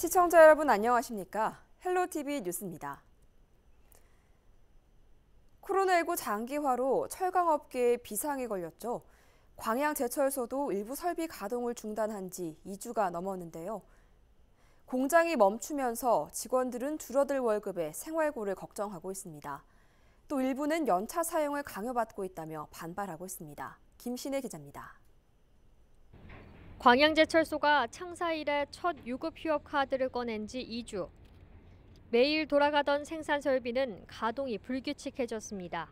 시청자 여러분 안녕하십니까? 헬로티비 뉴스입니다. 코로나19 장기화로 철강업계에 비상이 걸렸죠. 광양제철소도 일부 설비 가동을 중단한 지 2주가 넘었는데요. 공장이 멈추면서 직원들은 줄어들 월급에 생활고를 걱정하고 있습니다. 또 일부는 연차 사용을 강요받고 있다며 반발하고 있습니다. 김신혜 기자입니다. 광양제철소가 창사 이래 첫 유급 휴업 카드를 꺼낸 지 2주. 매일 돌아가던 생산 설비는 가동이 불규칙해졌습니다.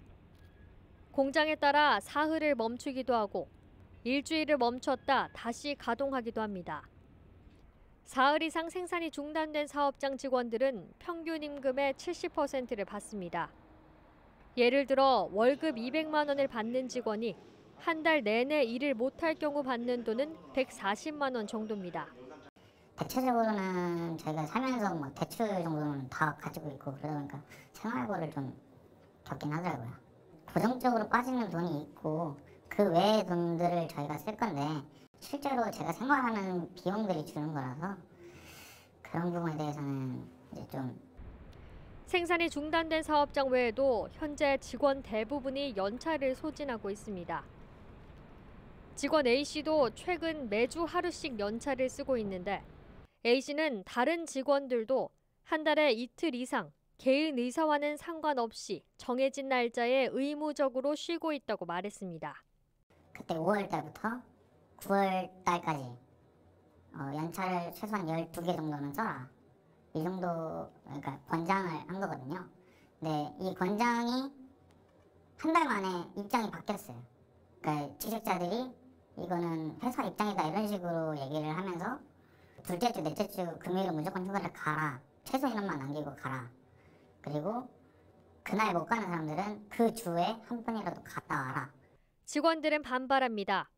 공장에 따라 사흘을 멈추기도 하고 일주일을 멈췄다 다시 가동하기도 합니다. 사흘 이상 생산이 중단된 사업장 직원들은 평균 임금의 70%를 받습니다. 예를 들어 월급 200만 원을 받는 직원이 한 달 내내 일을 못할 경우 받는 돈은 140만 원 정도입니다. 대체적으로는 저희가 살면서 뭐 대출 정도는 다 가지고 있고 그러다 보니까 생활고를 좀 겪긴 하더라고요. 고정적으로 빠지는 돈이 있고 그 외의 돈들을 저희가 쓸 건데 실제로 제가 생활하는 비용들이 주는 거라서 그런 부분에 대해서는 이제 좀 생산이 중단된 사업장 외에도 현재 직원 대부분이 연차를 소진하고 있습니다. 직원 A씨도 최근 매주 하루씩 연차를 쓰고 있는데 A씨는 다른 직원들도 한 달에 이틀 이상 개인 의사와는 상관없이 정해진 날짜에 의무적으로 쉬고 있다고 말했습니다. 그때 5월 달부터 9월 달까지 연차를 최소한 12개 정도는 써라. 이 정도 그러니까 권장을 한 거거든요. 근데 이 권장이 한 달 만에 입장이 바뀌었어요. 그러니까 취직자들이 이거는 회사 입장이다 이런 식으로 얘기를 하면서 둘째 주, 넷째 주 금요일은 무조건 휴가를 가라. 최소 인원만 남기고 가라. 그리고 그날 못 가는 사람들은 그 주에 한 번이라도 갔다 와라. 직원들은 반발합니다.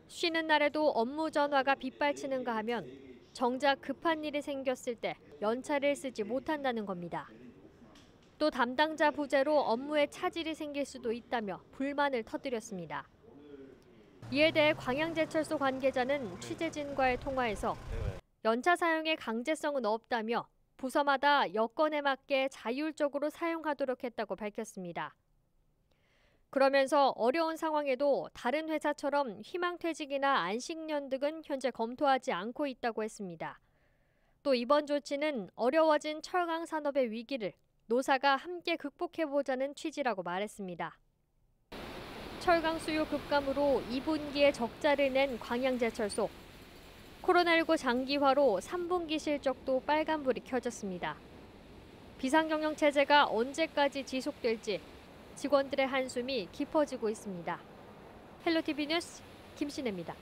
쉬는 날에도 업무 전화가 빗발치는가 하면 정작 급한 일이 생겼을 때 연차를 쓰지 못한다는 겁니다. 또 담당자 부재로 업무에 차질이 생길 수도 있다며 불만을 터뜨렸습니다. 이에 대해 광양제철소 관계자는 취재진과의 통화에서 연차 사용의 강제성은 없다며 부서마다 여건에 맞게 자율적으로 사용하도록 했다고 밝혔습니다. 그러면서 어려운 상황에도 다른 회사처럼 희망퇴직이나 안식년 등은 현재 검토하지 않고 있다고 했습니다. 또 이번 조치는 어려워진 철강 산업의 위기를 노사가 함께 극복해보자는 취지라고 말했습니다. 철강 수요 급감으로 2분기에 적자를 낸 광양제철소. 코로나19 장기화로 3분기 실적도 빨간불이 켜졌습니다. 비상경영 체제가 언제까지 지속될지 직원들의 한숨이 깊어지고 있습니다. 헬로티비 뉴스 김신혜입니다.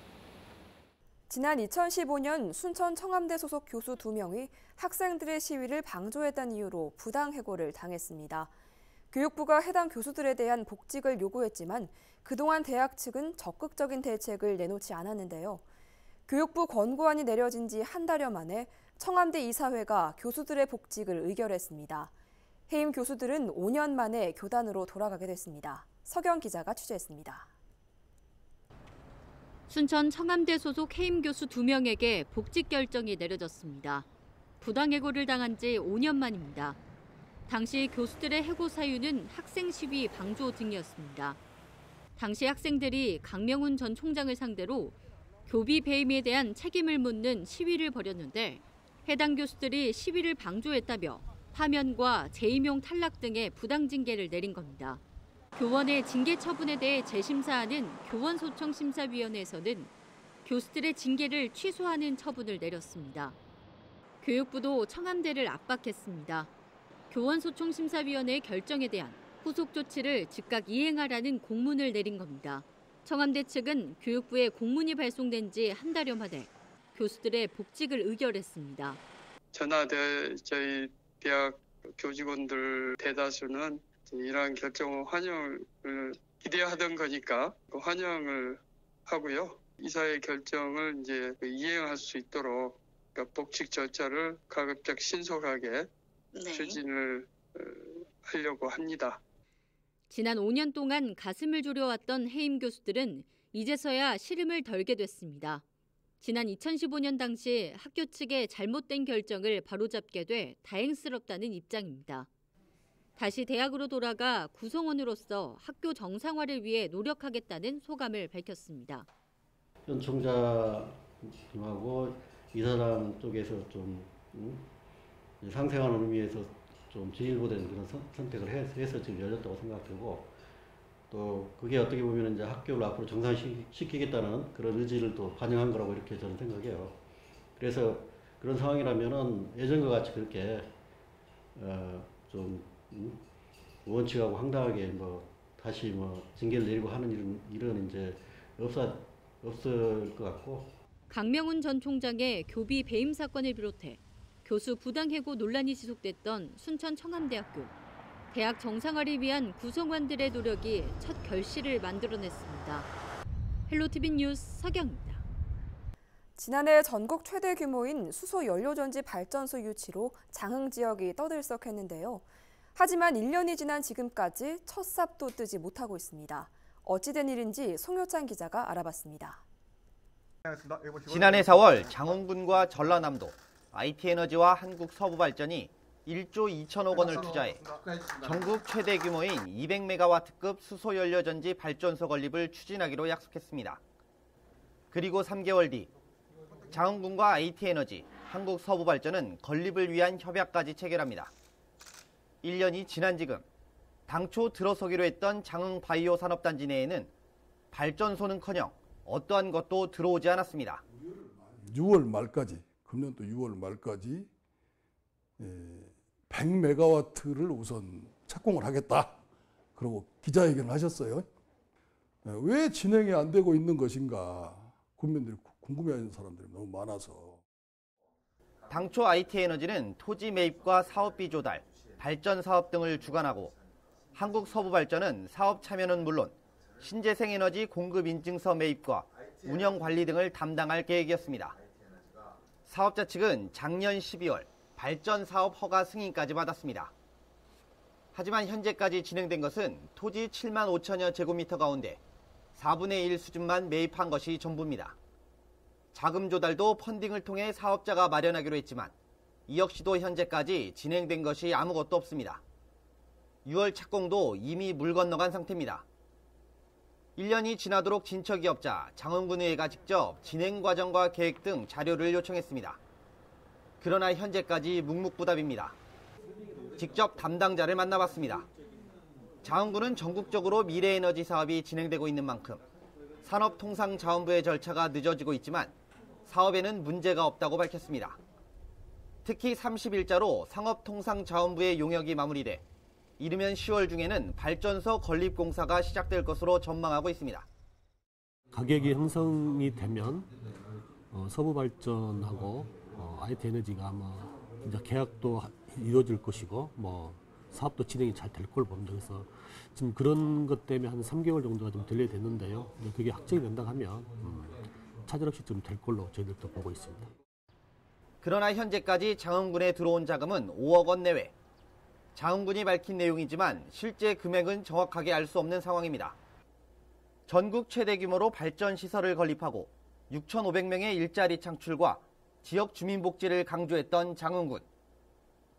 지난 2015년 순천 청암대 소속 교수 2명이 학생들의 시위를 방조했다는 이유로 부당해고를 당했습니다. 교육부가 해당 교수들에 대한 복직을 요구했지만 그동안 대학 측은 적극적인 대책을 내놓지 않았는데요. 교육부 권고안이 내려진 지 한 달여 만에 청암대 이사회가 교수들의 복직을 의결했습니다. 해임 교수들은 5년 만에 교단으로 돌아가게 됐습니다. 서경 기자가 취재했습니다. 순천 청암대 소속 해임 교수 2명에게 복직 결정이 내려졌습니다. 부당해고를 당한 지 5년 만입니다. 당시 교수들의 해고 사유는 학생 시위 방조 등이었습니다. 당시 학생들이 강명훈 전 총장을 상대로 교비 배임에 대한 책임을 묻는 시위를 벌였는데 해당 교수들이 시위를 방조했다며 파면과 재임용 탈락 등의 부당 징계를 내린 겁니다. 교원의 징계 처분에 대해 재심사하는 교원소청심사위원회에서는 교수들의 징계를 취소하는 처분을 내렸습니다. 교육부도 청암대를 압박했습니다. 교원소청심사위원회의 결정에 대한 후속 조치를 즉각 이행하라는 공문을 내린 겁니다. 청암대 측은 교육부에 공문이 발송된 지 한 달여 만에 교수들의 복직을 의결했습니다. 저희 대학 교직원들 대다수는 이러한 결정을 환영을 기대하던 거니까 환영을 하고요. 이사의 결정을 이제 이행할 수 있도록 복직 절차를 가급적 신속하게 추진을 하려고 합니다. 지난 5년 동안 가슴을 졸여왔던 해임 교수들은 이제서야 시름을 덜게 됐습니다. 지난 2015년 당시 학교 측의 잘못된 결정을 바로잡게 돼 다행스럽다는 입장입니다. 다시 대학으로 돌아가 구성원으로서 학교 정상화를 위해 노력하겠다는 소감을 밝혔습니다. 현 총장님하고 이사장 쪽에서 좀 상생하는 의미에서 좀 제일보다는 그런 선택을 해서 지금 열렸다고 생각되고, 또 그게 어떻게 보면 이제 학교를 앞으로 정상시키겠다는 그런 의지를 또 반영한 거라고 이렇게 저는 생각해요. 그래서 그런 상황이라면은 예전과 같이 그렇게 좀 원칙하고 황당하게 다시 징계를 내리고 하는 일은 이제 없을 것 같고. 강명훈 전 총장의 교비 배임 사건을 비롯해 교수 부당 해고 논란이 지속됐던 순천 청암대학교. 대학 정상화를 위한 구성원들의 노력이 첫 결실을 만들어냈습니다. 헬로티비 뉴스 서경입니다. 지난해 전국 최대 규모인 수소 연료전지 발전소 유치로 장흥 지역이 떠들썩했는데요. 하지만 1년이 지난 지금까지 첫 삽도 뜨지 못하고 있습니다. 어찌된 일인지 송효찬 기자가 알아봤습니다. 지난해 4월 장흥군과 전라남도, IT에너지와 한국서부발전이 1조 2천억 원을 투자해 전국 최대 규모인 200메가와트급 수소연료전지 발전소 건립을 추진하기로 약속했습니다. 그리고 3개월 뒤 장흥군과 IT에너지, 한국서부발전은 건립을 위한 협약까지 체결합니다. 1년이 지난 지금 당초 들어서기로 했던 장흥바이오 산업단지 내에는 발전소는커녕 어떠한 것도 들어오지 않았습니다. 6월 말까지, 금년도 6월 말까지 100메가와트를 우선 착공을 하겠다. 그리고 기자회견을 하셨어요. 왜 진행이 안 되고 있는 것인가 국민들이 궁금해하는 사람들이 너무 많아서. 당초 IT에너지는 토지 매입과 사업비 조달, 발전 사업 등을 주관하고, 한국서부발전은 사업 참여는 물론 신재생에너지 공급 인증서 매입과 운영 관리 등을 담당할 계획이었습니다. 사업자 측은 작년 12월 발전 사업 허가 승인까지 받았습니다. 하지만 현재까지 진행된 것은 토지 7만 5천여 제곱미터 가운데 4분의 1 수준만 매입한 것이 전부입니다. 자금 조달도 펀딩을 통해 사업자가 마련하기로 했지만 이 역시도 현재까지 진행된 것이 아무것도 없습니다. 6월 착공도 이미 물 건너간 상태입니다. 1년이 지나도록 진척이업자 장흥군의회가 직접 진행 과정과 계획 등 자료를 요청했습니다. 그러나 현재까지 묵묵부답입니다. 직접 담당자를 만나봤습니다. 장흥군은 전국적으로 미래에너지 사업이 진행되고 있는 만큼 산업통상자원부의 절차가 늦어지고 있지만 사업에는 문제가 없다고 밝혔습니다. 특히 30일자로 상업통상자원부의 용역이 마무리돼 이르면 10월 중에는 발전소 건립 공사가 시작될 것으로 전망하고 있습니다. 가격이 형성이 되면 서부발전하고 IT에너지가 아마 이제 계약도 이루어질 것이고 사업도 진행이 잘 될 걸 봅니다. 그래서 지금 그런 것 때문에 한 3개월 정도가 좀 딜레이 됐는데요. 그게 확정이 된다 하면 차질 없이 좀 될 걸로 저희들도 보고 있습니다. 그러나 현재까지 장흥군에 들어온 자금은 5억 원 내외. 장흥군이 밝힌 내용이지만 실제 금액은 정확하게 알 수 없는 상황입니다. 전국 최대 규모로 발전 시설을 건립하고 6,500명의 일자리 창출과 지역 주민 복지를 강조했던 장흥군.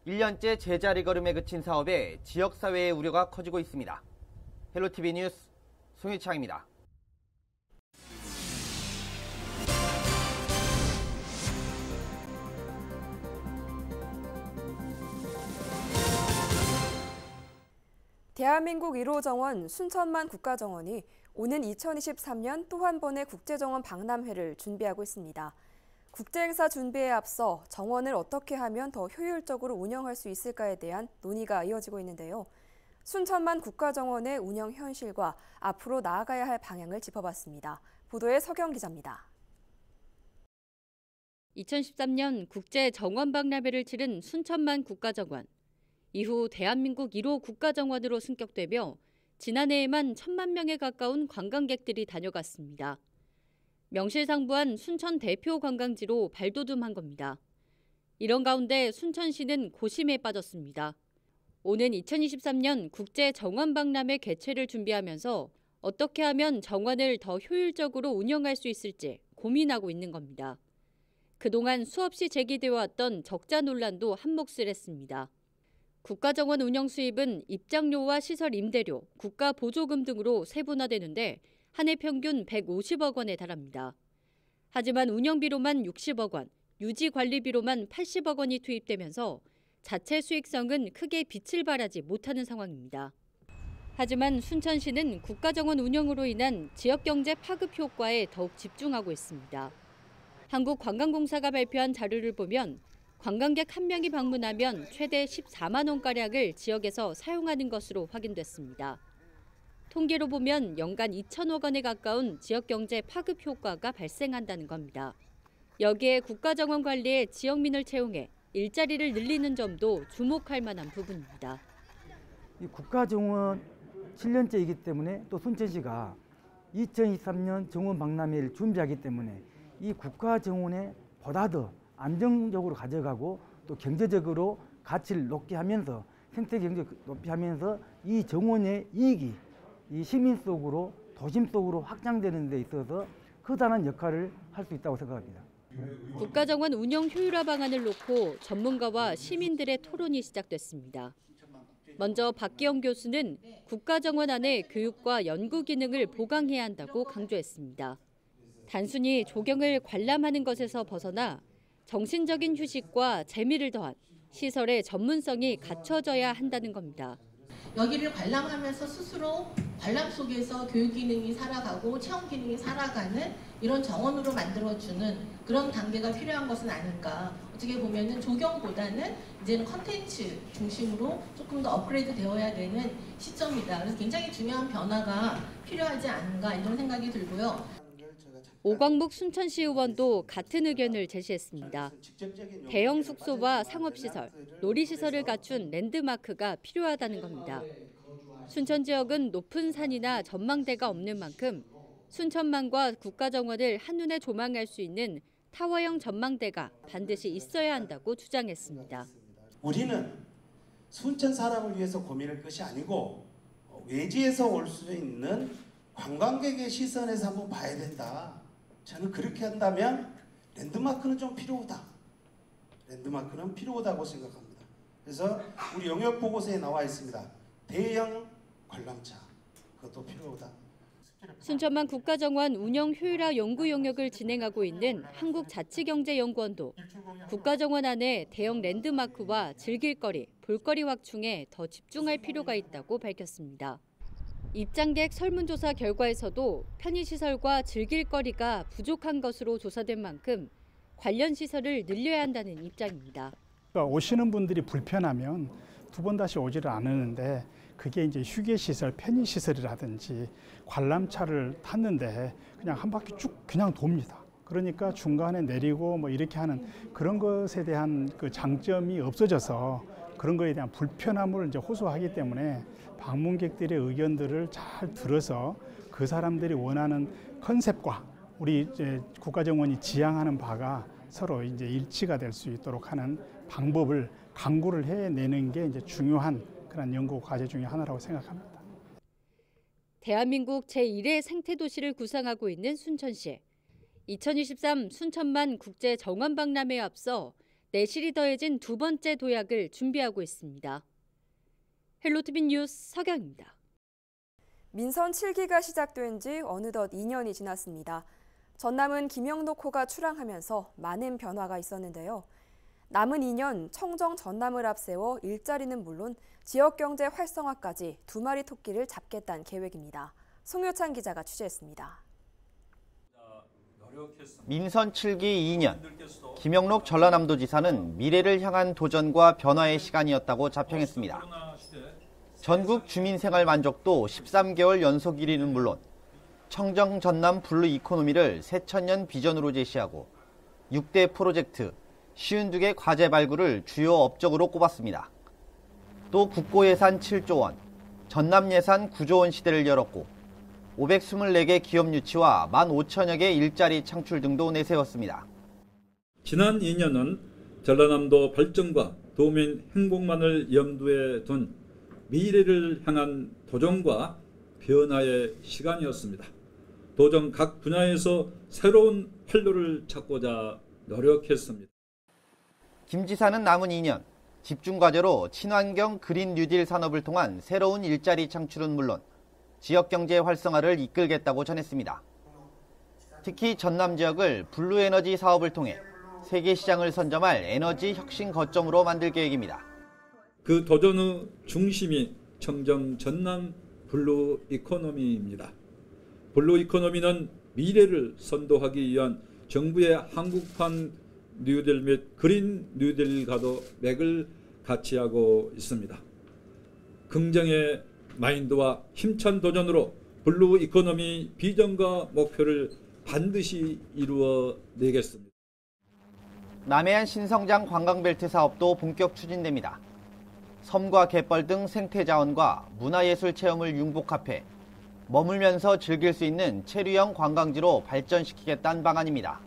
1년째 제자리 걸음에 그친 사업에 지역사회의 우려가 커지고 있습니다. 헬로티비 뉴스 송유창입니다. 대한민국 1호 정원 순천만 국가정원이 오는 2023년 또 한 번의 국제정원 박람회를 준비하고 있습니다. 국제행사 준비에 앞서 정원을 어떻게 하면 더 효율적으로 운영할 수 있을까에 대한 논의가 이어지고 있는데요. 순천만 국가정원의 운영 현실과 앞으로 나아가야 할 방향을 짚어봤습니다. 보도에 서경 기자입니다. 2013년 국제정원 박람회를 치른 순천만 국가정원. 이후 대한민국 1호 국가정원으로 승격되며 지난해에만 1,000만 명에 가까운 관광객들이 다녀갔습니다. 명실상부한 순천 대표 관광지로 발돋움한 겁니다. 이런 가운데 순천시는 고심에 빠졌습니다. 오는 2023년 국제정원박람회 개최를 준비하면서 어떻게 하면 정원을 더 효율적으로 운영할 수 있을지 고민하고 있는 겁니다. 그동안 수없이 제기되어 왔던 적자 논란도 한몫을 했습니다. 국가정원 운영 수입은 입장료와 시설 임대료, 국가 보조금 등으로 세분화되는데 한 해 평균 150억 원에 달합니다. 하지만 운영비로만 60억 원, 유지 관리비로만 80억 원이 투입되면서 자체 수익성은 크게 빛을 발하지 못하는 상황입니다. 하지만 순천시는 국가정원 운영으로 인한 지역경제 파급 효과에 더욱 집중하고 있습니다. 한국관광공사가 발표한 자료를 보면 관광객 한 명이 방문하면 최대 14만 원가량을 지역에서 사용하는 것으로 확인됐습니다. 통계로 보면 연간 2천억 원에 가까운 지역경제 파급 효과가 발생한다는 겁니다. 여기에 국가정원 관리에 지역민을 채용해 일자리를 늘리는 점도 주목할 만한 부분입니다. 이 국가정원 7년째이기 때문에 또 순천시가 2023년 정원 박람회를 준비하기 때문에 이 국가정원에 보다 더 안정적으로 가져가고 또 경제적으로 가치를 높게 하면서 생태 경제 높이 하면서 이 정원의 이익이 이 시민 속으로 도심 속으로 확장되는 데 있어서 커다란 역할을 할 수 있다고 생각합니다. 국가정원 운영 효율화 방안을 놓고 전문가와 시민들의 토론이 시작됐습니다. 먼저 박기영 교수는 국가정원 안에 교육과 연구 기능을 보강해야 한다고 강조했습니다. 단순히 조경을 관람하는 것에서 벗어나 정신적인 휴식과 재미를 더한 시설의 전문성이 갖춰져야 한다는 겁니다. 여기를 관람하면서 스스로 관람 속에서 교육 기능이 살아가고 체험 기능이 살아가는 이런 정원으로 만들어주는 그런 단계가 필요한 것은 아닌가. 어떻게 보면은 조경보다는 이제는 컨텐츠 중심으로 조금 더 업그레이드 되어야 되는 시점이다. 그래서 굉장히 중요한 변화가 필요하지 않은가 이런 생각이 들고요. 오광묵 순천시 의원도 같은 의견을 제시했습니다. 대형 숙소와 상업시설, 놀이시설을 갖춘 랜드마크가 필요하다는 겁니다. 순천 지역은 높은 산이나 전망대가 없는 만큼 순천만과 국가정원을 한눈에 조망할 수 있는 타워형 전망대가 반드시 있어야 한다고 주장했습니다. 우리는 순천 사람을 위해서 고민할 것이 아니고 외지에서 올 수 있는 관광객의 시선에서 한번 봐야 된다. 저는 그렇게 한다면 랜드마크는 좀 필요하다. 랜드마크는 필요하다고 생각합니다. 그래서 우리 영역 보고서에 나와 있습니다. 대형 관람차 그것도 필요하다. 순천만 국가정원 운영 효율화 연구 영역을 진행하고 있는 한국자치경제연구원도 국가정원 안에 대형 랜드마크와 즐길거리, 볼거리 확충에 더 집중할 필요가 있다고 밝혔습니다. 입장객 설문조사 결과에서도 편의시설과 즐길거리가 부족한 것으로 조사된 만큼 관련 시설을 늘려야 한다는 입장입니다. 오시는 분들이 불편하면 두 번 다시 오지를 않았는데 그게 이제 휴게시설, 편의시설이라든지 관람차를 탔는데 그냥 한 바퀴 쭉 그냥 돕니다. 그러니까 중간에 내리고 뭐 이렇게 하는 그런 것에 대한 그 장점이 없어져서 그런 거에 대한 불편함을 이제 호소하기 때문에 방문객들의 의견들을 잘 들어서 그 사람들이 원하는 컨셉과 우리 이제 국가정원이 지향하는 바가 서로 이제 일치가 될 수 있도록 하는 방법을 강구를 해내는 게 이제 중요한 그런 연구 과제 중에 하나라고 생각합니다. 대한민국 제1의 생태도시를 구상하고 있는 순천시. 2023 순천만 국제 정원 박람회에 앞서 내실이 더해진 두 번째 도약을 준비하고 있습니다. 헬로티비 뉴스 서경입니다. 민선 7기가 시작된 지 어느덧 2년이 지났습니다. 전남은 김영록호가 출항하면서 많은 변화가 있었는데요. 남은 2년 청정 전남을 앞세워 일자리는 물론 지역경제 활성화까지 두 마리 토끼를 잡겠다는 계획입니다. 송효찬 기자가 취재했습니다. 민선 7기 2년, 김영록 전라남도지사는 미래를 향한 도전과 변화의 시간이었다고 자평했습니다. 전국 주민생활 만족도 13개월 연속 1위는 물론 청정 전남 블루 이코노미를 새천년 비전으로 제시하고 6대 프로젝트, 52개 과제 발굴을 주요 업적으로 꼽았습니다. 또 국고 예산 7조 원, 전남 예산 9조 원 시대를 열었고 524개 기업 유치와 15,000여 개 일자리 창출 등도 내세웠습니다. 지난 2년은 전라남도 발전과 도민 행복만을 염두에 둔 미래를 향한 도전과 변화의 시간이었습니다. 도전 각 분야에서 새로운 활로를 찾고자 노력했습니다. 김 지사는 남은 2년 집중과제로 친환경 그린 뉴딜 산업을 통한 새로운 일자리 창출은 물론 지역 경제 활성화를 이끌겠다고 전했습니다. 특히 전남 지역을 블루에너지 사업을 통해 세계 시장을 선점할 에너지 혁신 거점으로 만들 계획입니다. 그 도전의 중심이 청정 전남 블루 이코노미입니다. 블루 이코노미는 미래를 선도하기 위한 정부의 한국판 뉴딜 및 그린 뉴딜과도 맥을 같이 하고 있습니다. 긍정의 마인드와 힘찬 도전으로 블루 이코노미 비전과 목표를 반드시 이루어내겠습니다. 남해안 신성장 관광벨트 사업도 본격 추진됩니다. 섬과 갯벌 등 생태자원과 문화예술 체험을 융복합해 머물면서 즐길 수 있는 체류형 관광지로 발전시키겠다는 방안입니다.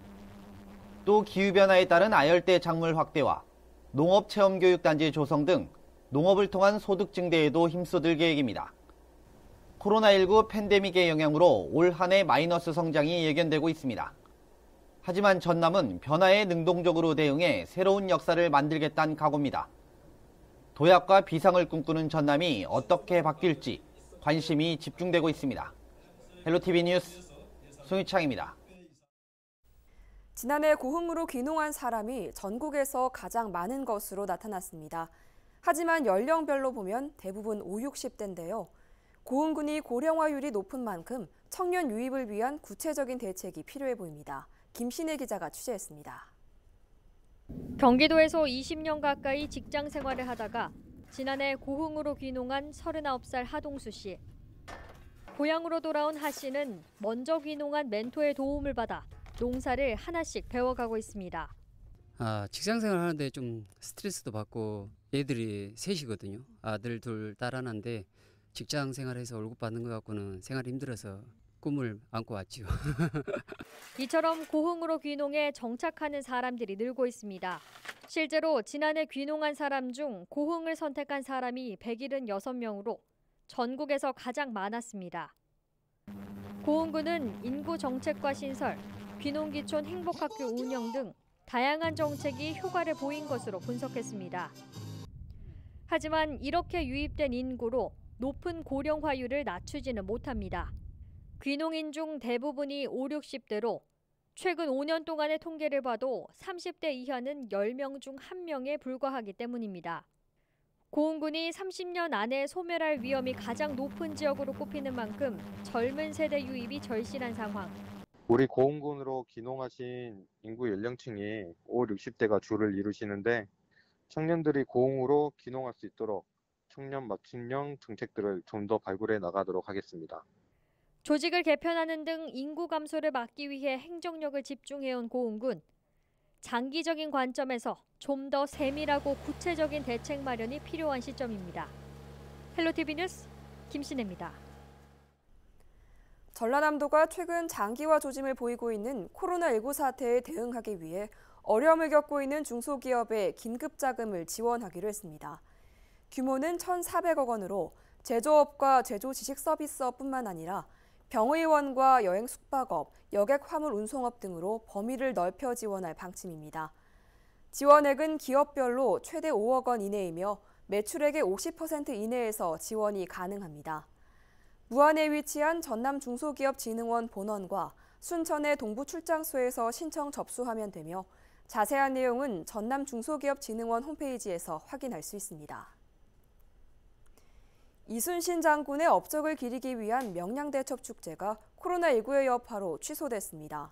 또 기후변화에 따른 아열대 작물 확대와 농업체험교육단지 조성 등 농업을 통한 소득 증대에도 힘쏟을 계획입니다. 코로나19 팬데믹의 영향으로 올 한 해 마이너스 성장이 예견되고 있습니다. 하지만 전남은 변화에 능동적으로 대응해 새로운 역사를 만들겠다는 각오입니다. 도약과 비상을 꿈꾸는 전남이 어떻게 바뀔지 관심이 집중되고 있습니다. 헬로티비 뉴스 송유창입니다. 지난해 고흥으로 귀농한 사람이 전국에서 가장 많은 것으로 나타났습니다. 하지만 연령별로 보면 대부분 5, 60대인데요. 고흥군이 고령화율이 높은 만큼 청년 유입을 위한 구체적인 대책이 필요해 보입니다. 김신혜 기자가 취재했습니다. 경기도에서 20년 가까이 직장 생활을 하다가 지난해 고흥으로 귀농한 39살 하동수 씨. 고향으로 돌아온 하 씨는 먼저 귀농한 멘토의 도움을 받아 농사를 하나씩 배워가고 있습니다. 직장 생활 하는데 좀 스트레스도 받고 애들이 셋이거든요. 아들 둘, 딸 하나인데 직장 생활에서 월급 받는 것 갖고는 생활이 힘들어서 꿈을 안고 왔지요. 이처럼 고흥으로 귀농해 정착하는 사람들이 늘고 있습니다. 실제로 지난해 귀농한 사람 중 고흥을 선택한 사람이 176명으로 전국에서 가장 많았습니다. 고흥군은 인구 정책과 신설, 귀농귀촌 행복학교 운영 등 다양한 정책이 효과를 보인 것으로 분석했습니다. 하지만 이렇게 유입된 인구로 높은 고령화율을 낮추지는 못합니다. 귀농인 중 대부분이 5, 60대로 최근 5년 동안의 통계를 봐도 30대 이하는 10명 중 1명에 불과하기 때문입니다. 고흥군이 30년 안에 소멸할 위험이 가장 높은 지역으로 꼽히는 만큼 젊은 세대 유입이 절실한 상황. 우리 고흥군으로 귀농하신 인구 연령층이 5, 60대가 주를 이루시는데 청년들이 고흥으로 귀농할 수 있도록 청년 맞춤형 정책들을 좀 더 발굴해 나가도록 하겠습니다. 조직을 개편하는 등 인구 감소를 막기 위해 행정력을 집중해온 고흥군. 장기적인 관점에서 좀 더 세밀하고 구체적인 대책 마련이 필요한 시점입니다. 헬로티비 뉴스 김신혜입니다. 전라남도가 최근 장기화 조짐을 보이고 있는 코로나19 사태에 대응하기 위해 어려움을 겪고 있는 중소기업에 긴급자금을 지원하기로 했습니다. 규모는 1,400억 원으로 제조업과 제조지식서비스업뿐만 아니라 병의원과 여행 숙박업, 여객 화물 운송업 등으로 범위를 넓혀 지원할 방침입니다. 지원액은 기업별로 최대 5억 원 이내이며 매출액의 50% 이내에서 지원이 가능합니다. 무안에 위치한 전남중소기업진흥원 본원과 순천의 동부출장소에서 신청 접수하면 되며 자세한 내용은 전남중소기업진흥원 홈페이지에서 확인할 수 있습니다. 이순신 장군의 업적을 기리기 위한 명량대첩축제가 코로나19의 여파로 취소됐습니다.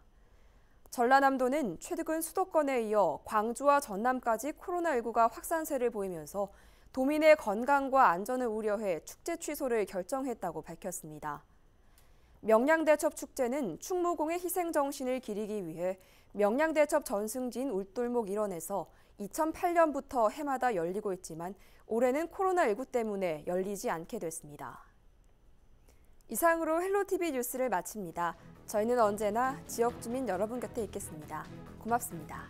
전라남도는 최근 수도권에 이어 광주와 전남까지 코로나19가 확산세를 보이면서 도민의 건강과 안전을 우려해 축제 취소를 결정했다고 밝혔습니다. 명량대첩축제는 충무공의 희생정신을 기리기 위해 명량대첩 전승진 울돌목 일원에서 2008년부터 해마다 열리고 있지만 올해는 코로나19 때문에 열리지 않게 됐습니다. 이상으로 헬로티비 뉴스를 마칩니다. 저희는 언제나 지역 주민 여러분 곁에 있겠습니다. 고맙습니다.